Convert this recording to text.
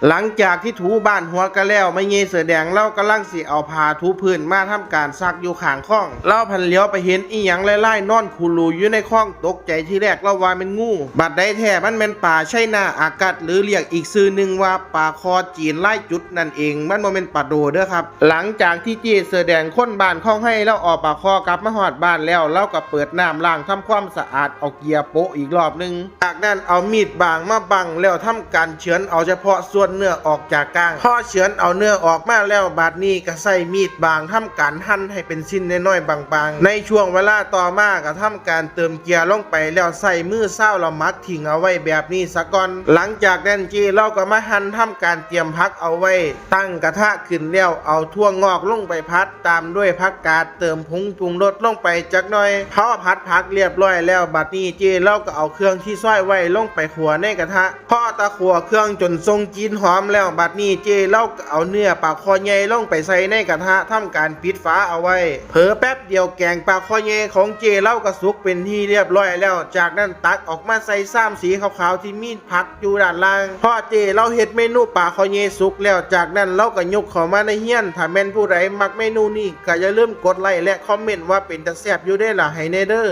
หลังจากที่ถูบ้านหัวกันแล้วไม่เงยเสือแดงเล่ากำลังสิเอาผ้าถูพื้นมาทำการซักอยู่ข้างคลองเล่าพันเลี้ยวไปเห็นอีหยังไล่ๆนอนคูลูอยู่ในคลองตกใจที่แรกเล่าว่าเป็นงูบัดได้แท้มันเป็นป่าใช่หน้าอากาศหรือเรียกอีกชื่อหนึ่งว่าป่าคอจีนไล่จุดนั่นเองมันบ่เป็นป่าโดเด้อครับหลังจากที่เจเสือแดงค้นบ้านคลองให้แล้วออกป่าคอกลับมาหอดบ้านแล้วเล่าก็เปิดน้ำล้างทำความสะอาดเอาเกียร์โปะอีกรอบนึงจากนั้นเอามีดบางมาบังแล้วทำการเฉือนเอาเฉพาะส่วนเนื้อออกจากก้างพอเฉือนเอาเนื้อออกมาแล้วบาดนี้ก็ใส่มีดบางทำการหั่นให้เป็นชิ้นน้อยๆบางๆในช่วงเวลาต่อมาก็ทำการเติมเกียร์ลงไปแล้วใส่มือเศร้าเรามักทิ้งเอาไว้แบบนี้ซะก่อนหลังจากนั้นจีเราก็มาหั่นทำการเตรียมพักเอาไว้ตั้งกระทะขึ้นแล้วเอาถั่วงอกลงไปพัดตามด้วยผักกาดเติมผงปรุงรสลงไปจักหน่อยพอผัดผักเรียบร้อยแล้วบัดนี้จีเราก็เอาเครื่องที่ซอยไว้ลงไปขัวในกระทะพอตะขัวเครื่องจนทรงกลิ่นหอมแล้วบัดนี้เจเราก็เอาเนื้อปลาคอใหญ่ลงไปใส่ในกระทะทำการปิดฝาเอาไว้เผลอแป๊บเดียวแกงปลาคอใหญ่ของเจเราก็สุกเป็นที่เรียบร้อยแล้วจากนั้นตักออกมาใส่ซ้ำสีขาวๆที่มีผักอยู่ด้านล่างพอเจเราเฮ็ดเมนูปลาคอใหญ่สุกแล้วจากนั้นเราก็ยกเข้ามาในเฮียนถ้าแม่นผู้ใดมักเมนูนี้ก็อย่าลืมกดไลค์และคอมเมนต์ว่าเป็นตาแซ่บอยู่ได้ล่ะให้แน่เด้อ